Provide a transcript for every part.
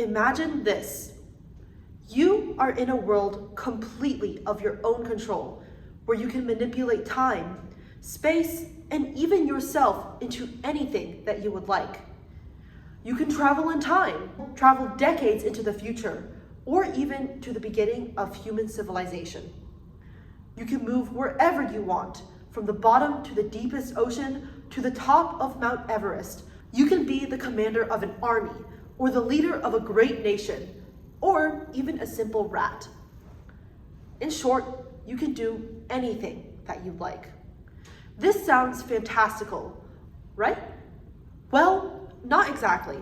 Imagine this. You are in a world completely of your own control, where you can manipulate time, space, and even yourself into anything that you would like. You can travel in time, travel decades into the future, or even to the beginning of human civilization. You can move wherever you want, from the bottom to the deepest ocean to the top of Mount Everest. You can be the commander of an army, or the leader of a great nation, or even a simple rat. In short, you can do anything that you like. This sounds fantastical, right? Well, not exactly.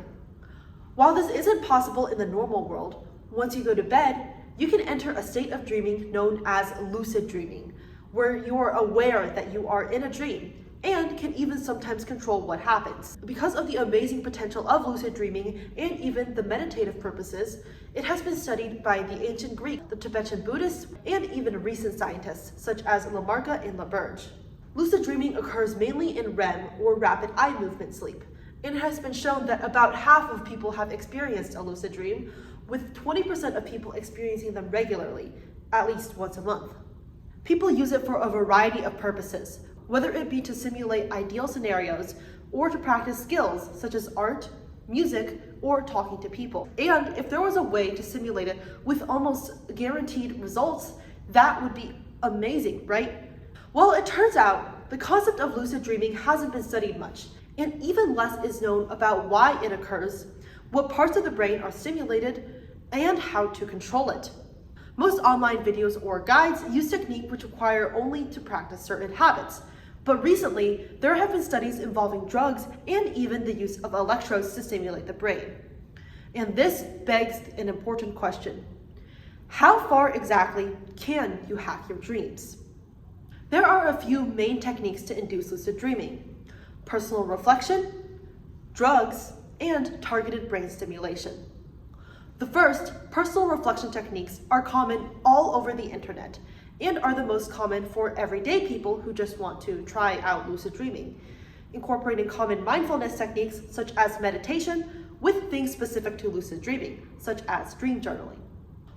While this isn't possible in the normal world, once you go to bed, you can enter a state of dreaming known as lucid dreaming, where you are aware that you are in a dream and can even sometimes control what happens. Because of the amazing potential of lucid dreaming and even the meditative purposes, it has been studied by the ancient Greeks, the Tibetan Buddhists, and even recent scientists such as Lamarca and LaBerge. Lucid dreaming occurs mainly in REM, or rapid eye movement sleep, and it has been shown that about half of people have experienced a lucid dream, with 20% of people experiencing them regularly, at least once a month. People use it for a variety of purposes, whether it be to simulate ideal scenarios or to practice skills such as art, music, or talking to people. And if there was a way to simulate it with almost guaranteed results, that would be amazing, right? Well, it turns out the concept of lucid dreaming hasn't been studied much, and even less is known about why it occurs, what parts of the brain are stimulated, and how to control it. Most online videos or guides use techniques which require only to practice certain habits, but recently there have been studies involving drugs and even the use of electrodes to stimulate the brain. And this begs an important question. How far exactly can you hack your dreams? There are a few main techniques to induce lucid dreaming: personal reflection, drugs, and targeted brain stimulation. The first, personal reflection techniques, are common all over the internet and are the most common for everyday people who just want to try out lucid dreaming, incorporating common mindfulness techniques such as meditation with things specific to lucid dreaming, such as dream journaling.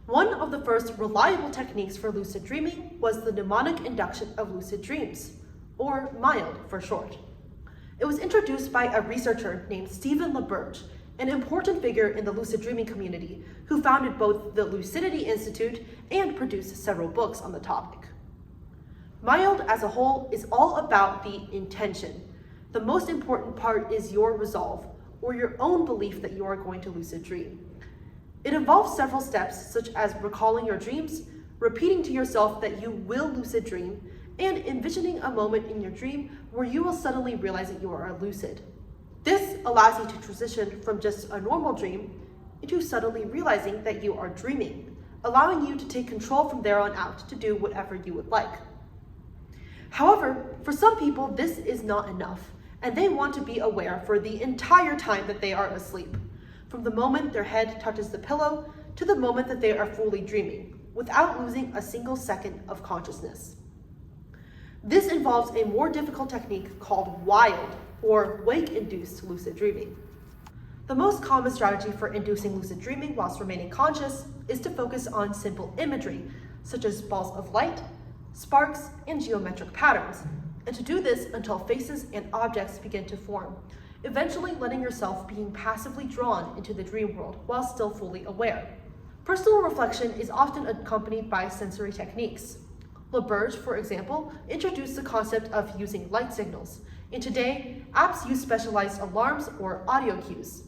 One of the first reliable techniques for lucid dreaming was the mnemonic induction of lucid dreams, or MILD for short. It was introduced by a researcher named Stephen LaBerge, an important figure in the lucid dreaming community, who founded both the Lucidity Institute and produced several books on the topic. MILD as a whole is all about the intention. The most important part is your resolve, or your own belief that you are going to lucid dream. It involves several steps, such as recalling your dreams, repeating to yourself that you will lucid dream, and envisioning a moment in your dream where you will suddenly realize that you are lucid. This allows you to transition from just a normal dream into suddenly realizing that you are dreaming, allowing you to take control from there on out to do whatever you would like. However, for some people, this is not enough, and they want to be aware for the entire time that they are asleep, from the moment their head touches the pillow to the moment that they are fully dreaming, without losing a single second of consciousness. This involves a more difficult technique called WILD, or wake-induced lucid dreaming. The most common strategy for inducing lucid dreaming whilst remaining conscious is to focus on simple imagery, such as balls of light, sparks, and geometric patterns, and to do this until faces and objects begin to form, eventually letting yourself being passively drawn into the dream world while still fully aware. Personal reflection is often accompanied by sensory techniques. LaBerge, for example, introduced the concept of using light signals, and today, apps use specialized alarms or audio cues.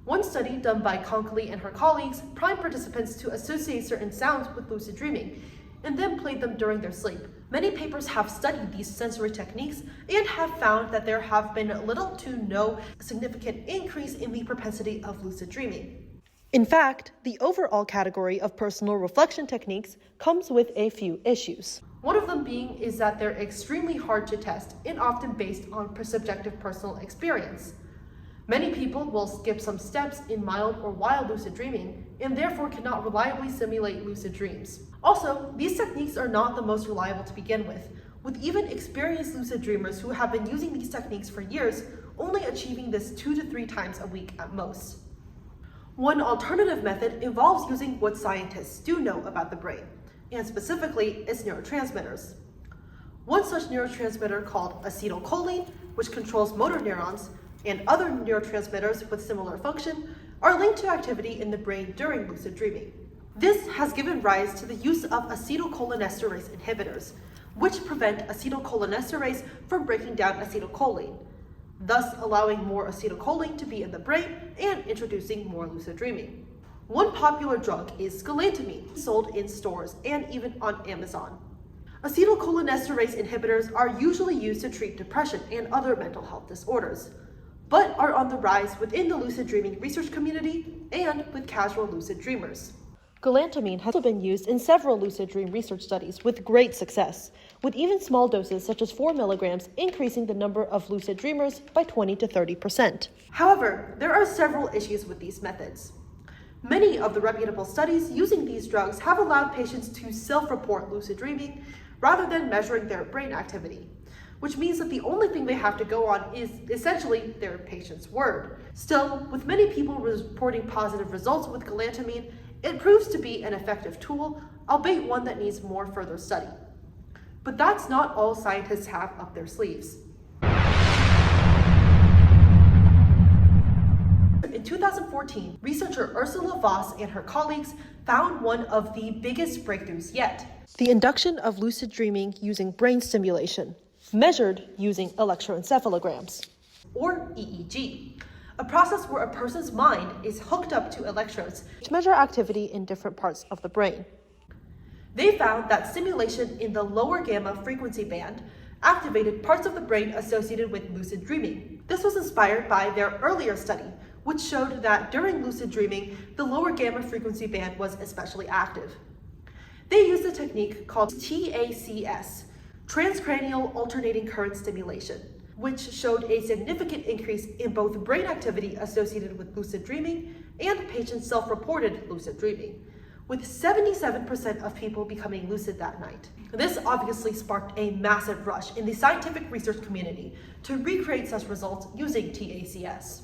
One study done by Conkley and her colleagues primed participants to associate certain sounds with lucid dreaming, and then played them during their sleep. Many papers have studied these sensory techniques and have found that there have been little to no significant increase in the propensity of lucid dreaming. In fact, the overall category of personal reflection techniques comes with a few issues. One of them being is that they're extremely hard to test and often based on subjective personal experience. Many people will skip some steps in mild or wild lucid dreaming and therefore cannot reliably simulate lucid dreams. Also, these techniques are not the most reliable to begin with even experienced lucid dreamers who have been using these techniques for years only achieving this 2 to 3 times a week at most. One alternative method involves using what scientists do know about the brain, and specifically its neurotransmitters. One such neurotransmitter called acetylcholine, which controls motor neurons, and other neurotransmitters with similar function are linked to activity in the brain during lucid dreaming. This has given rise to the use of acetylcholinesterase inhibitors, which prevent acetylcholinesterase from breaking down acetylcholine, thus allowing more acetylcholine to be in the brain and introducing more lucid dreaming. One popular drug is galantamine, sold in stores and even on Amazon. Acetylcholinesterase inhibitors are usually used to treat depression and other mental health disorders, but are on the rise within the lucid dreaming research community and with casual lucid dreamers. Galantamine has also been used in several lucid dream research studies with great success, with even small doses such as 4 milligrams increasing the number of lucid dreamers by 20 to 30%. However, there are several issues with these methods. Many of the reputable studies using these drugs have allowed patients to self-report lucid dreaming rather than measuring their brain activity, which means that the only thing they have to go on is essentially their patient's word. Still, with many people reporting positive results with galantamine, it proves to be an effective tool, albeit one that needs more further study. But that's not all scientists have up their sleeves. In 2014, researcher Ursula Voss and her colleagues found one of the biggest breakthroughs yet: the induction of lucid dreaming using brain stimulation, measured using electroencephalograms, or EEG, a process where a person's mind is hooked up to electrodes to measure activity in different parts of the brain. They found that stimulation in the lower gamma frequency band activated parts of the brain associated with lucid dreaming. This was inspired by their earlier study, which showed that during lucid dreaming, the lower gamma frequency band was especially active. They used a technique called tACS, transcranial alternating current stimulation, which showed a significant increase in both brain activity associated with lucid dreaming and patients' self-reported lucid dreaming, with 77% of people becoming lucid that night. This obviously sparked a massive rush in the scientific research community to recreate such results using tACS.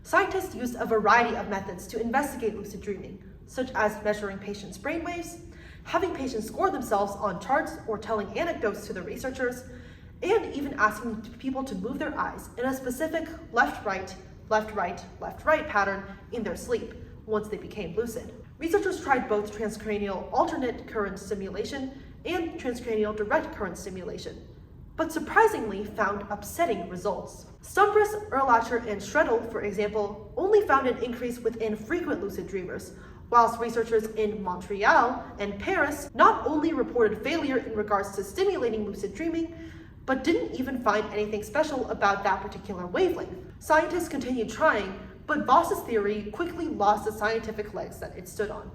Scientists used a variety of methods to investigate lucid dreaming, such as measuring patients' brainwaves, having patients score themselves on charts or telling anecdotes to the researchers, and even asking people to move their eyes in a specific left-right, left-right, left-right pattern in their sleep once they became lucid. Researchers tried both transcranial alternate current stimulation and transcranial direct current stimulation, but surprisingly found upsetting results. Stumbris, Erlacher, and Schredel, for example, only found an increase within frequent lucid dreamers, whilst researchers in Montreal and Paris not only reported failure in regards to stimulating lucid dreaming, but didn't even find anything special about that particular wavelength. Scientists continued trying, but Voss's theory quickly lost the scientific legs that it stood on.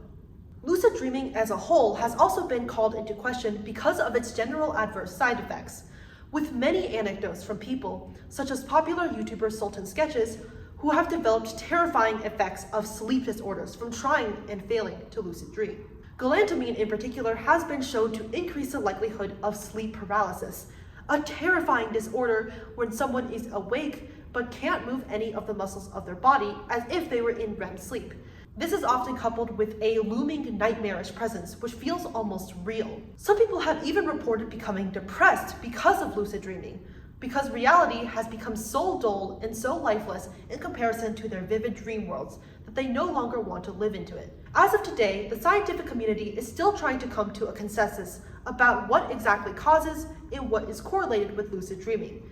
Lucid dreaming as a whole has also been called into question because of its general adverse side effects, with many anecdotes from people, such as popular YouTuber Sultan Sketches, who have developed terrifying effects of sleep disorders from trying and failing to lucid dream. Galantamine in particular has been shown to increase the likelihood of sleep paralysis, a terrifying disorder when someone is awake but can't move any of the muscles of their body as if they were in REM sleep. This is often coupled with a looming nightmarish presence which feels almost real. Some people have even reported becoming depressed because of lucid dreaming, because reality has become so dull and so lifeless in comparison to their vivid dream worlds that they no longer want to live into it. As of today, the scientific community is still trying to come to a consensus about what exactly causes and what is correlated with lucid dreaming,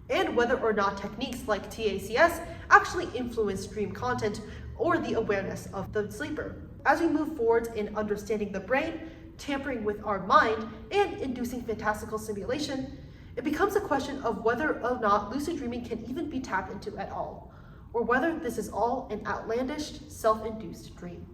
and whether or not techniques like tACS actually influence dream content or the awareness of the sleeper. As we move forward in understanding the brain, tampering with our mind, and inducing fantastical simulation, it becomes a question of whether or not lucid dreaming can even be tapped into at all, or whether this is all an outlandish, self-induced dream.